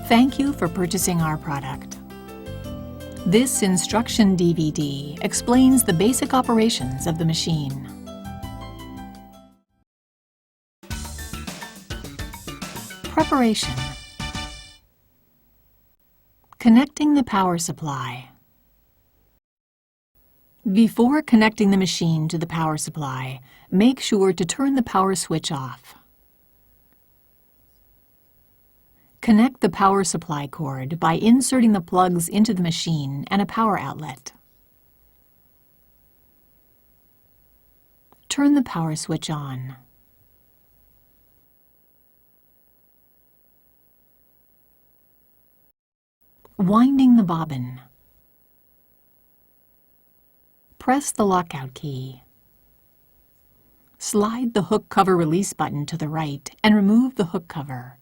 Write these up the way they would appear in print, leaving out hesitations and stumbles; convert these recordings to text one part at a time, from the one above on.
Thank you for purchasing our product. This instruction DVD explains the basic operations of the machine. Preparation. Connecting the power supply. Before connecting the machine to the power supply, make sure to turn the power switch off. Connect the power supply cord by inserting the plugs into the machine and a power outlet. Turn the power switch on. Winding the bobbin. Press the lockout key. Slide the hook cover release button to the right and remove the hook cover.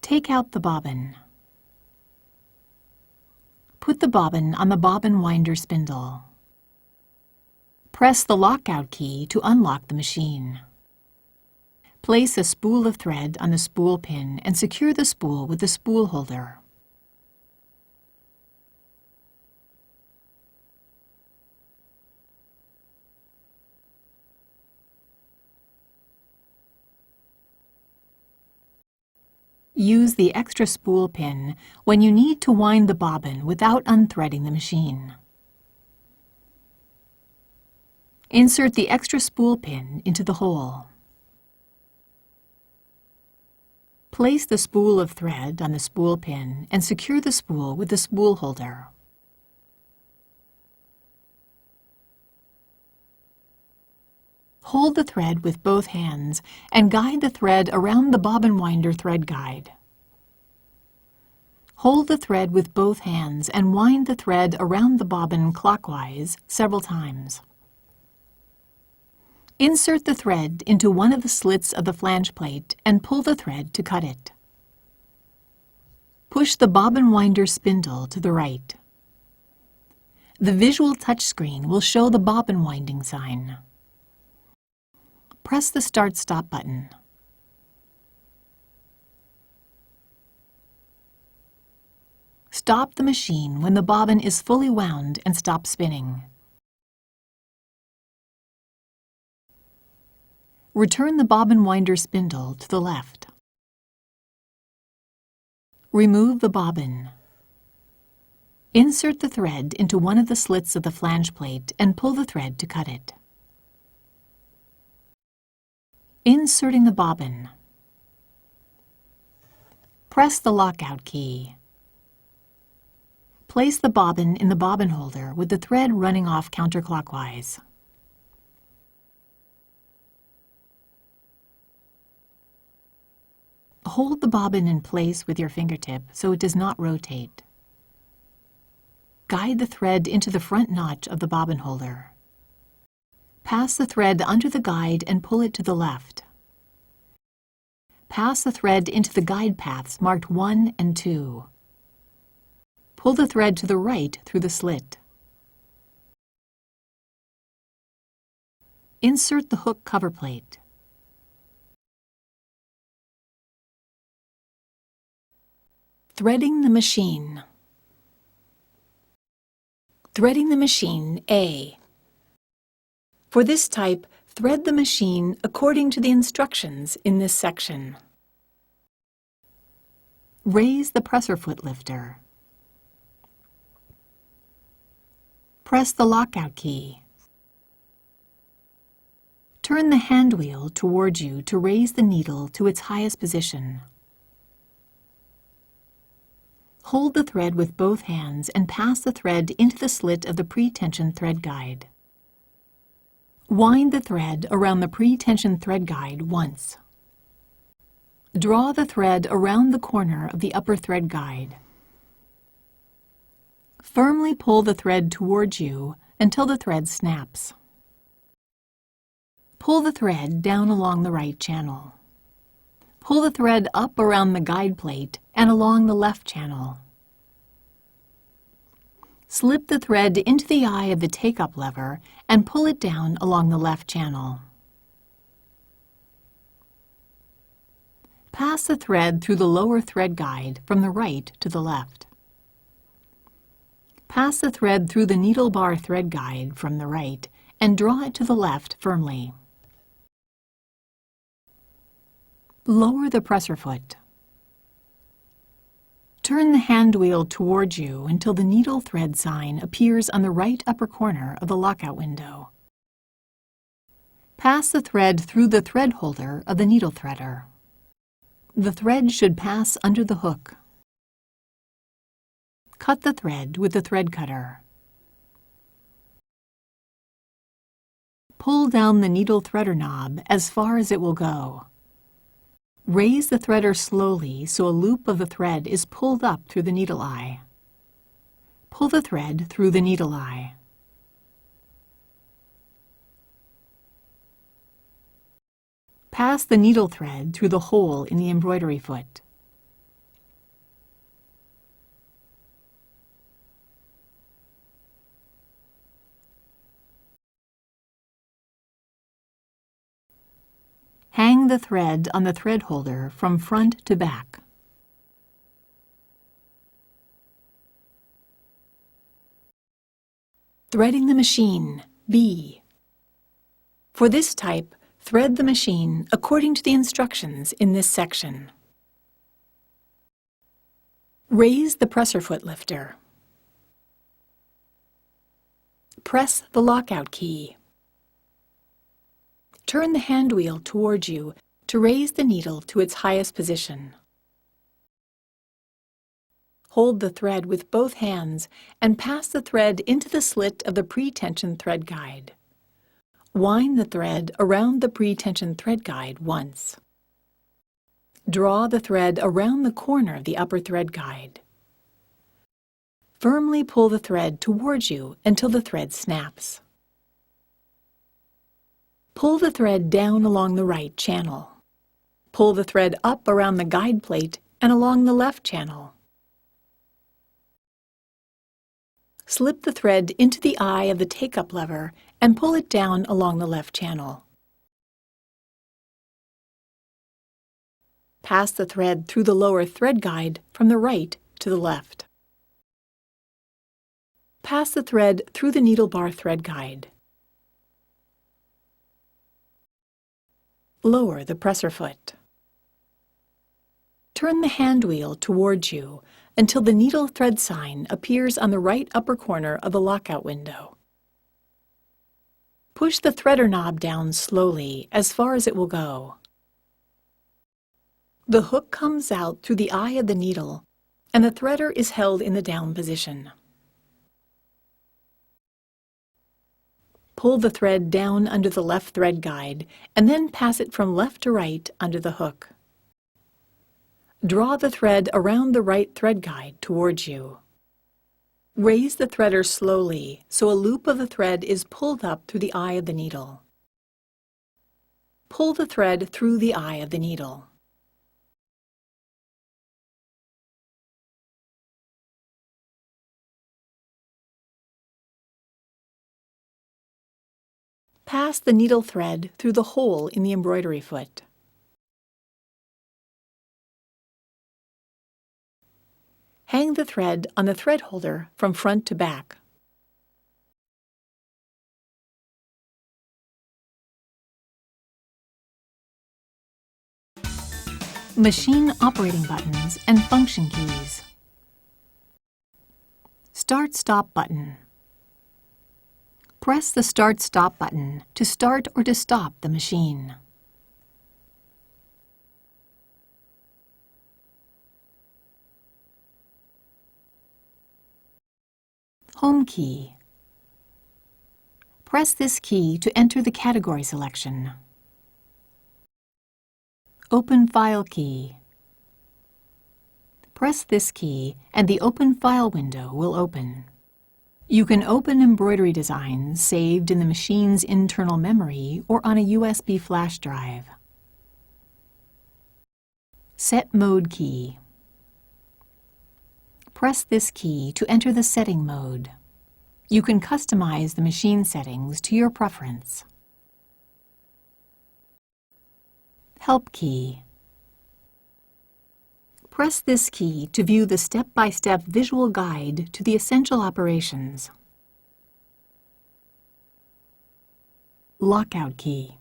Take out the bobbin. Put the bobbin on the bobbin winder spindle. Press the lockout key to unlock the machine. Place a spool of thread on the spool pin and secure the spool with the spool holder. Use the extra spool pin when you need to wind the bobbin without unthreading the machine. Insert the extra spool pin into the hole. Place the spool of thread on the spool pin and secure the spool with the spool holder. Hold the thread with both hands and guide the thread around the bobbin winder thread guide. Hold the thread with both hands and wind the thread around the bobbin clockwise several times. Insert the thread into one of the slits of the flange plate and pull the thread to cut it. Push the bobbin winder spindle to the right. The visual touchscreen will show the bobbin winding sign. Press the Start-Stop button. Stop the machine when the bobbin is fully wound and stop spinning. Return the bobbin winder spindle to the left. Remove the bobbin. Insert the thread into one of the slits of the flange plate and pull the thread to cut it. Inserting the bobbin. Press the lockout key. Place the bobbin in the bobbin holder with the thread running off counterclockwise. Hold the bobbin in place with your fingertip so it does not rotate. Guide the thread into the front notch of the bobbin holder. Pass the thread under the guide and pull it to the left. Pass the thread into the guide paths marked 1 and 2. Pull the thread to the right through the slit. Insert the hook cover plate. Threading the machine. Threading the machine A. For this type, thread the machine according to the instructions in this section. Raise the presser foot lifter. Press the lockout key. Turn the hand wheel towards you to raise the needle to its highest position. Hold the thread with both hands and pass the thread into the slit of the pre-tension thread guide. Wind the thread around the pre-tension thread guide once. Draw the thread around the corner of the upper thread guide. Firmly pull the thread towards you until the thread snaps. Pull the thread down along the right channel. Pull the thread up around the guide plate and along the left channel. Slip the thread into the eye of the take-up lever and pull it down along the left channel. Pass the thread through the lower thread guide from the right to the left. Pass the thread through the needle bar thread guide from the right and draw it to the left firmly. Lower the presser foot. Turn the hand wheel towards you until the needle thread sign appears on the right upper corner of the lockout window. Pass the thread through the thread holder of the needle threader. The thread should pass under the hook. Cut the thread with the thread cutter. Pull down the needle threader knob as far as it will go. Raise the threader slowly so a loop of the thread is pulled up through the needle eye. Pull the thread through the needle eye. Pass the needle thread through the hole in the embroidery foot. Hang the thread on the thread holder from front to back. Threading the machine, B. For this type, thread the machine according to the instructions in this section. Raise the presser foot lifter. Press the lockout key. Turn the hand wheel towards you to raise the needle to its highest position. Hold the thread with both hands and pass the thread into the slit of the pre-tension thread guide. Wind the thread around the pre-tension thread guide once. Draw the thread around the corner of the upper thread guide. Firmly pull the thread towards you until the thread snaps. Pull the thread down along the right channel. Pull the thread up around the guide plate and along the left channel. Slip the thread into the eye of the take-up lever and pull it down along the left channel. Pass the thread through the lower thread guide from the right to the left. Pass the thread through the needle bar thread guide. Lower the presser foot. Turn the hand wheel towards you until the needle thread sign appears on the right upper corner of the lockout window. Push the threader knob down slowly as far as it will go. The hook comes out through the eye of the needle and the threader is held in the down position. Pull the thread down under the left thread guide and then pass it from left to right under the hook. Draw the thread around the right thread guide towards you. Raise the threader slowly so a loop of the thread is pulled up through the eye of the needle. Pull the thread through the eye of the needle. Pass the needle thread through the hole in the embroidery foot. Hang the thread on the thread holder from front to back. Machine operating buttons and function keys. Start-Stop button. Press the Start-Stop button to start or to stop the machine. Home key. Press this key to enter the category selection. Open File key. Press this key and the Open File window will open. You can open embroidery designs saved in the machine's internal memory or on a USB flash drive. Set Mode key. Press this key to enter the setting mode. You can customize the machine settings to your preference. Help key. Press this key to view the step-by-step visual guide to the essential operations. Lockout key.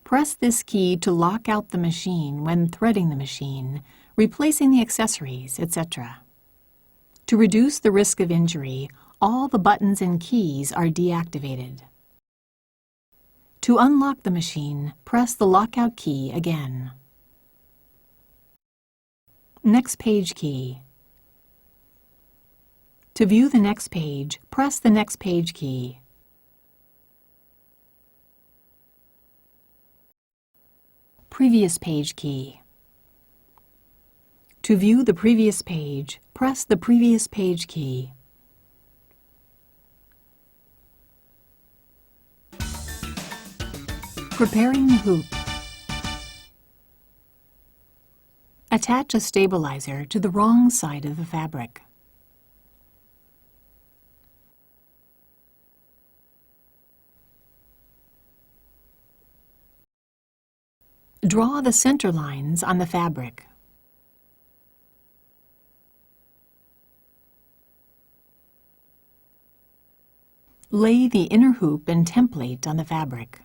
Press this key to lock out the machine when threading the machine, replacing the accessories, etc. To reduce the risk of injury, all the buttons and keys are deactivated. To unlock the machine, press the lockout key again. Next page key. To view the next page, press the next page key. Previous page key. To view the previous page, press the previous page key. Preparing the hoop. Attach a stabilizer to the wrong side of the fabric. Draw the center lines on the fabric. Lay the inner hoop and template on the fabric.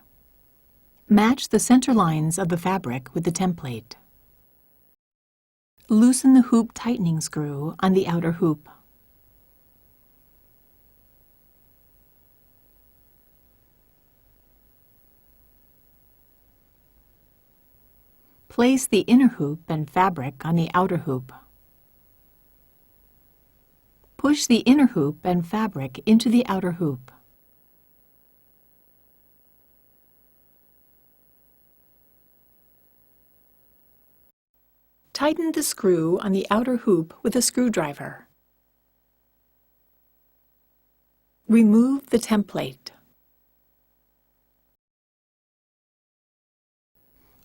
Match the center lines of the fabric with the template. Loosen the hoop tightening screw on the outer hoop. Place the inner hoop and fabric on the outer hoop. Push the inner hoop and fabric into the outer hoop. Tighten the screw on the outer hoop with a screwdriver. Remove the template.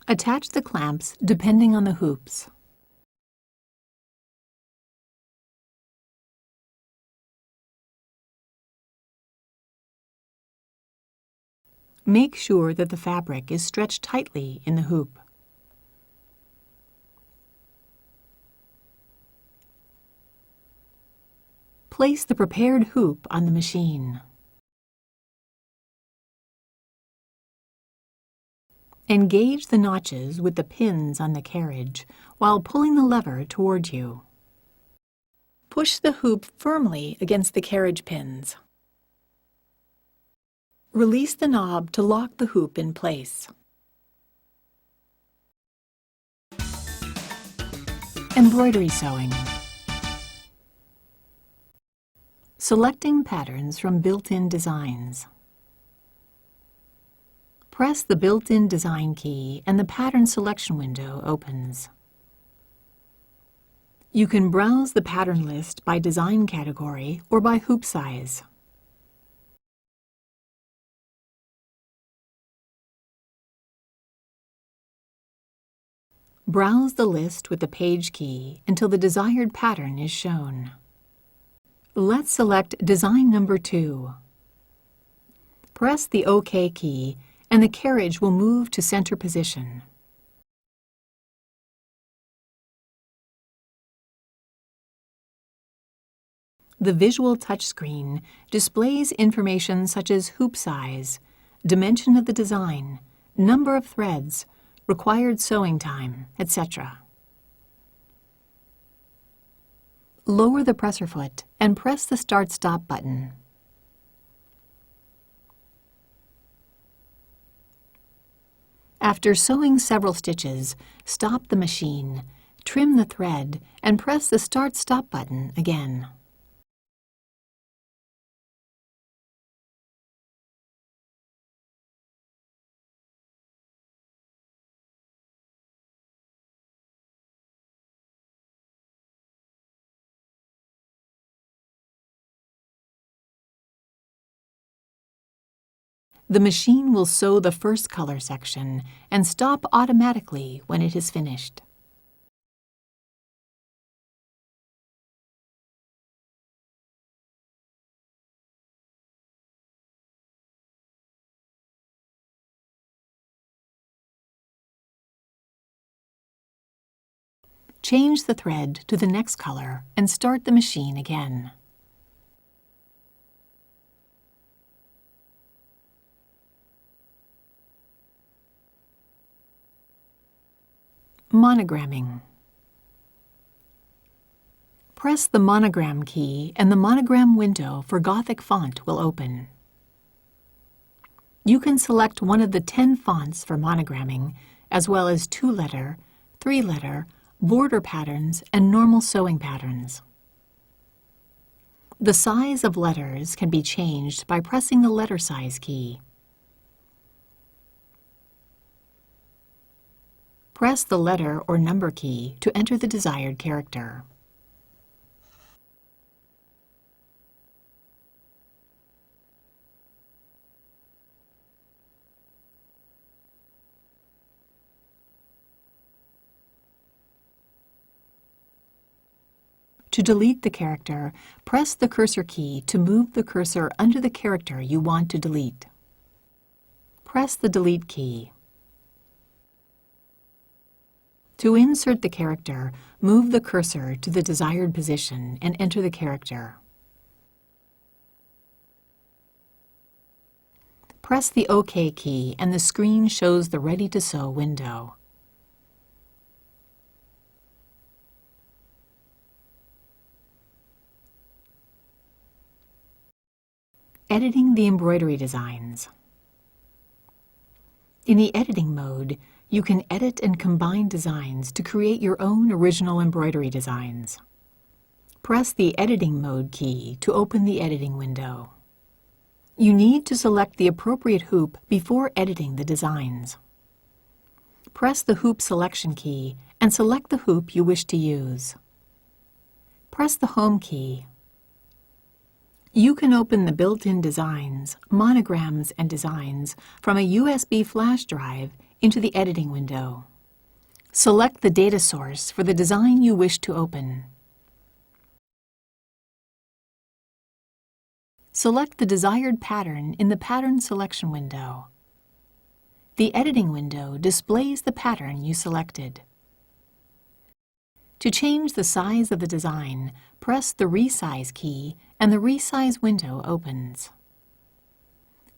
Attach the clamps depending on the hoops. Make sure that the fabric is stretched tightly in the hoop. Place the prepared hoop on the machine. Engage the notches with the pins on the carriage while pulling the lever toward you. Push the hoop firmly against the carriage pins. Release the knob to lock the hoop in place. Embroidery sewing. Selecting patterns from built-in designs. Press the built-in design key and the pattern selection window opens. You can browse the pattern list by design category or by hoop size. Browse the list with the page key until the desired pattern is shown. Let's select design number 2. Press the OK key and the carriage will move to center position. The visual touchscreen displays information such as hoop size, dimension of the design, number of threads, required sewing time, etc. Lower the presser foot and press the Start-Stop button. After sewing several stitches, stop the machine, trim the thread, and press the Start-Stop button again. The machine will sew the first color section and stop automatically when it is finished. change the thread to the next color and start the machine again. Monogramming. Press the monogram key and the monogram window for Gothic font will open. You can select one of the 10 fonts for monogramming, as well as 2-letter, 3-letter, border patterns, and normal sewing patterns. The size of letters can be changed by pressing the letter size key. Press the letter or number key to enter the desired character. To delete the character, press the cursor key to move the cursor under the character you want to delete. Press the Delete key. To insert the character, move the cursor to the desired position and enter the character. Press the OK key and the screen shows the Ready to Sew window. Editing the embroidery designs. In the editing mode, you can edit and combine designs to create your own original embroidery designs. Press the Editing Mode key to open the editing window. You need to select the appropriate hoop before editing the designs. Press the Hoop Selection key and select the hoop you wish to use. Press the Home key. You can open the built-in designs, monograms, and designs from a USB flash drive into the editing window. Select the data source for the design you wish to open. Select the desired pattern in the Pattern Selection window. The editing window displays the pattern you selected. To change the size of the design, press the Resize key and the Resize window opens.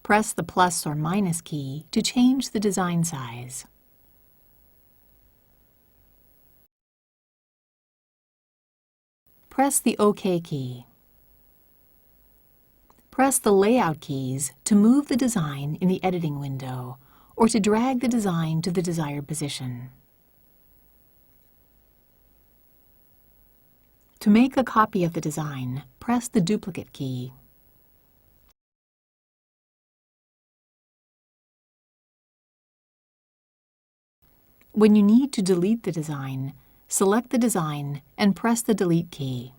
Press the plus or minus key to change the design size. Press the OK key. Press the Layout keys to move the design in the editing window or to drag the design to the desired position. To make a copy of the design, press the Duplicate key. When you need to delete the design, select the design and press the Delete key.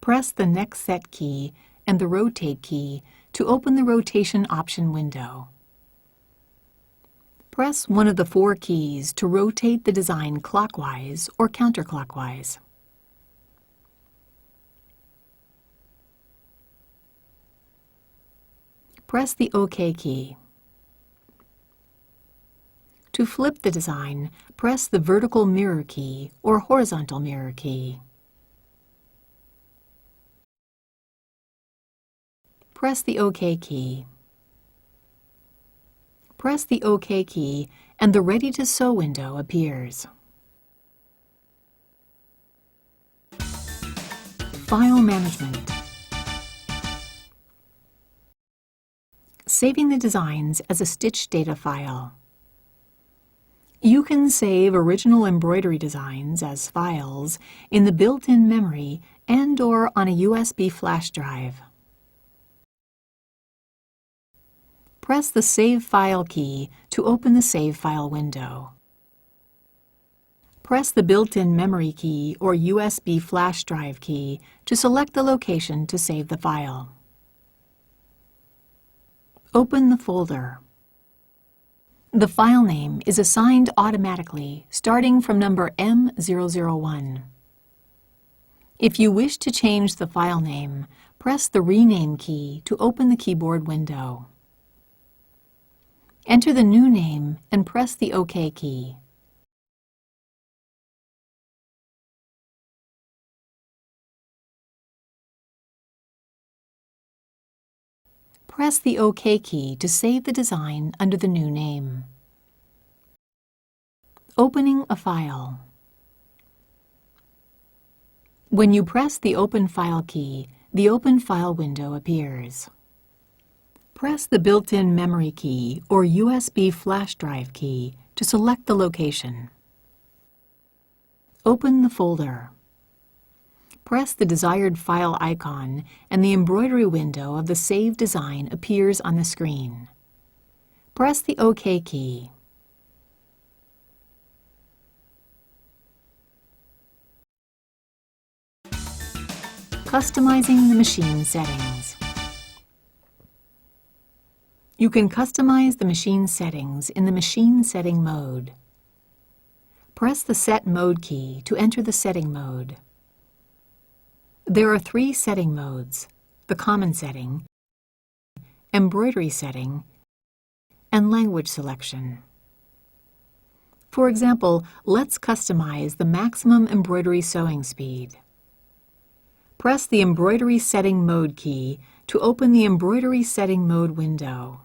Press the Next Set key and the Rotate key to open the Rotation option window. Press one of the 4 keys to rotate the design clockwise or counterclockwise. Press the OK key. To flip the design, press the vertical mirror key or horizontal mirror key. Press the OK key. Press the OK key and the Ready to Sew window appears. File management. Saving the designs as a stitch data file. You can save original embroidery designs as files in the built-in memory and/or on a USB flash drive. Press the Save File key to open the Save File window. Press the built-in memory key or USB flash drive key to select the location to save the file. Open the folder. The file name is assigned automatically starting from number M001. If you wish to change the file name, press the Rename key to open the keyboard window. Enter the new name and press the OK key. Press the OK key to save the design under the new name. Opening a file. When you press the Open File key, the Open File window appears. Press the built-in memory key or USB flash drive key to select the location. Open the folder. Press the desired file icon and the embroidery window of the saved design appears on the screen. Press the OK key. Customizing the machine settings. You can customize the machine settings in the Machine Setting mode. Press the Set Mode key to enter the setting mode. There are 3 setting modes: the Common setting, Embroidery setting, and Language selection. For example, let's customize the maximum embroidery sewing speed. Press the Embroidery Setting Mode key to open the Embroidery Setting Mode window.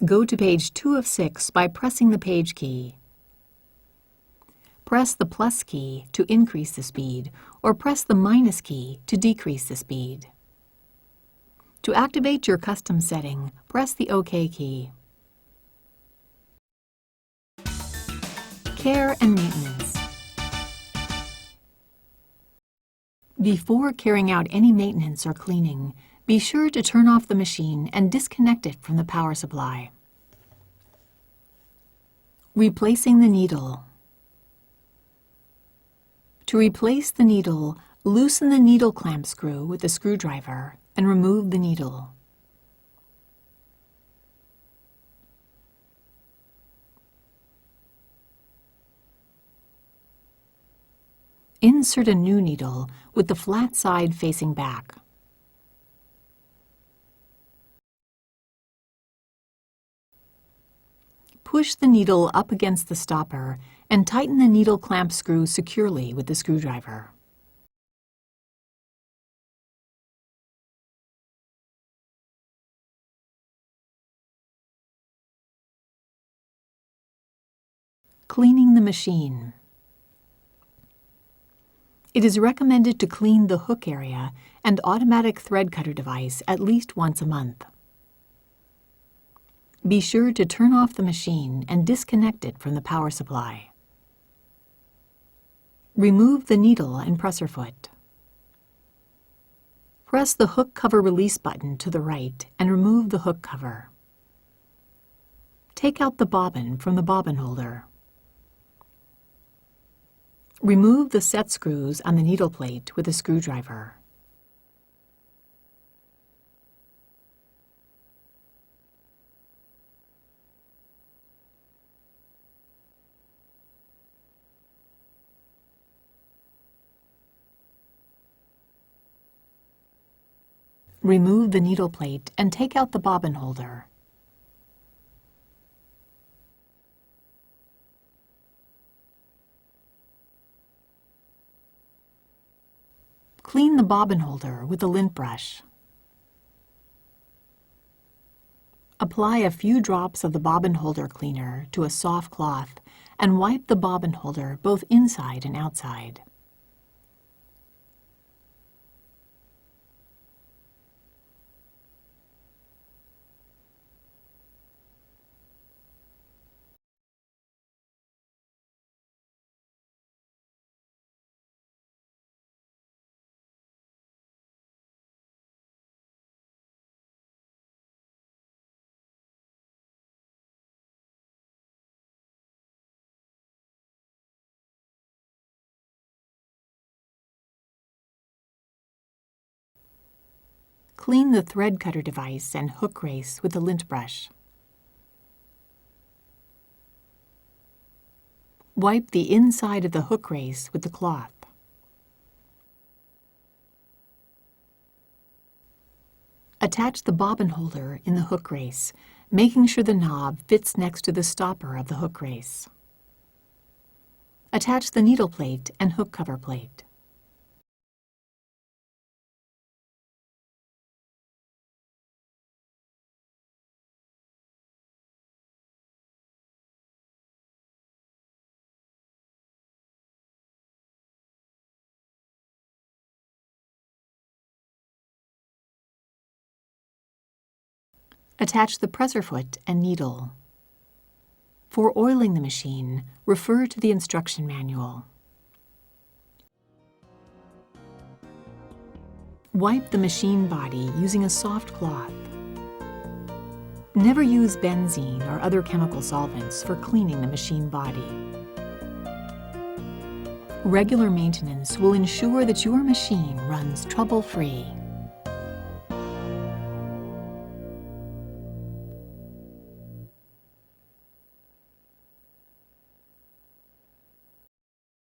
Go to page 2 of 6 by pressing the Page key. Press the plus key to increase the speed, or press the minus key to decrease the speed. To activate your custom setting, press the OK key. Care and maintenance. Before carrying out any maintenance or cleaning, be sure to turn off the machine and disconnect it from the power supply. Replacing the needle. To replace the needle, loosen the needle clamp screw with a screwdriver and remove the needle. Insert a new needle with the flat side facing back. Push the needle up against the stopper and tighten the needle clamp screw securely with the screwdriver. Cleaning the machine. It is recommended to clean the hook area and automatic thread cutter device at least once a month. Be sure to turn off the machine and disconnect it from the power supply. Remove the needle and presser foot. Press the hook cover release button to the right and remove the hook cover. Take out the bobbin from the bobbin holder. Remove the set screws on the needle plate with a screwdriver. Remove the needle plate and take out the bobbin holder. Clean the bobbin holder with a lint brush. Apply a few drops of the bobbin holder cleaner to a soft cloth and wipe the bobbin holder both inside and outside. Clean the thread cutter device and hook race with a lint brush. Wipe the inside of the hook race with the cloth. Attach the bobbin holder in the hook race, making sure the knob fits next to the stopper of the hook race. Attach the needle plate and hook cover plate. Attach the presser foot and needle. For oiling the machine, refer to the instruction manual. Wipe the machine body using a soft cloth. Never use benzene or other chemical solvents for cleaning the machine body. Regular maintenance will ensure that your machine runs trouble-free.